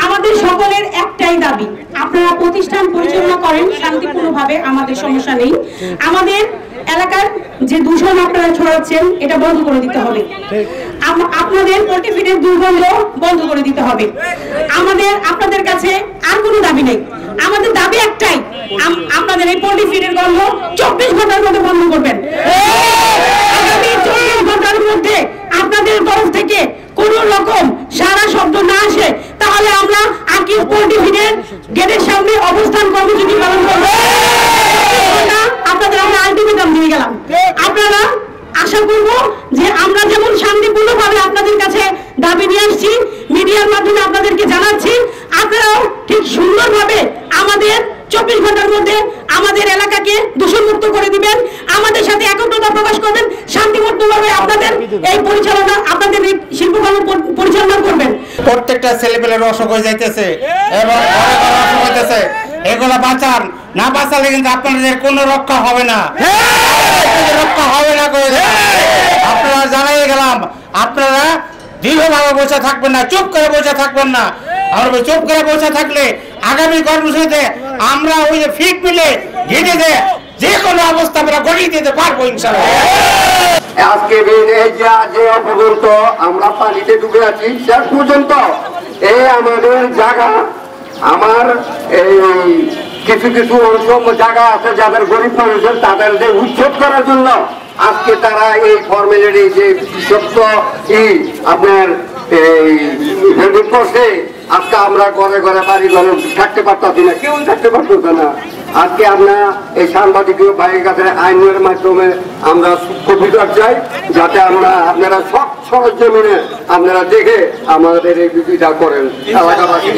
আমাদের সকলের একটাই দাবি, আপনারা প্রতিষ্ঠান পরিচালনা করেন শান্তিপূর্ণভাবে, আমাদের সমস্যা নেই। আমাদের এলাকার যে দূষণ আপনারা ছড়াচ্ছেন এটা বন্ধ করে দিতে হবে। আপনাদের পোল্ট্রি ফিডের দুর্গন্ধ বন্ধ করে দিতে হবে। আমাদের আপনাদের কাছে আর কোনো দাবি নেই, আমাদের দাবি একটাই, আপনাদের এই পোল্ট্রি ফিডের গন্ধ 24 ঘন্টার মধ্যে বন্ধ করবেন। আগামী 24 ঘন্টার মধ্যে আপনাদের তরফ থেকে কোন রকম সারা শব্দ না আসে, তাহলে আমরা আকিব পোল্ট্রি ফিডের গেটের সামনে অবস্থান কর্মসূচি পালন করব। আপনাদের আমরা আলটিমেটাম দিয়ে গেলাম। আপনারা আশা করব যে আমরা যেমন শান্তিপূর্ণভাবে আপনাদের কাছে দাবি নিয়ে আসছি, মিডিয়ার মাধ্যমে আপনাদেরকে জানাচ্ছি, আপনারাও ঠিক সুন্দরভাবে আমাদের 24 ঘন্টার মধ্যে আমাদের এলাকাকে দূষণমুক্ত করে দিবেন, আমাদের সাথে একত্রতা প্রকাশ করবেন, শান্তিপূর্ণভাবে আপনাদের এই পরিচালনা, আপনাদের এই শিল্পকর্ম পরিচালনা করবেন। প্রত্যেকটা ছেলেপেলের অসুখ হয়ে যাইতেছে এবং অসুখ হইতেছে, এগুলো বাঁচান, না বাঁচালে কিন্তু আপনাদের কোনো রক্ষা হবে না, রক্ষা হবে না। আপনারা জানাই গেলাম, আপনারা দৃঢ়ভাবে বসে থাকবেন না, চুপ করে বসে থাকবেন না। আর চুপ করে বসে থাকলে আগামী কর্মসূচিতে আমরা ওই যে ফিট মিলে ঘেটে দেয় যে কোনো অবস্থা আমরা গড়িয়ে দিতে পারবো ইনশাআল্লাহ। আজকে যে অপর্যন্ত আমরা পানিতে ডুবে আছি, শেষ পর্যন্ত এই আমাদের জায়গা, আমার এই কিছু কিছু জায়গা আছে যাদের গরিব মানুষের, তাদের উচ্ছেদ করার জন্য আজকে তারা এই ফর্মালিটি যে বিশ্বস্ত আপনার এই করছে। আজকে আমরা ঘরে ঘরে বাড়ি ঘরে থাকতে পারতাছি না, কেউ থাকতে পারতেছে না। আজকে আমরা এই সাংবাদিক ভাইয়ের কাছে আইনের মাধ্যমে আমরা কবিতা চাই, যাতে আমরা আপনারা সব সরজমিনে আপনারা দেখে আমাদের এই বিধিটা করেন এলাকাবাসী।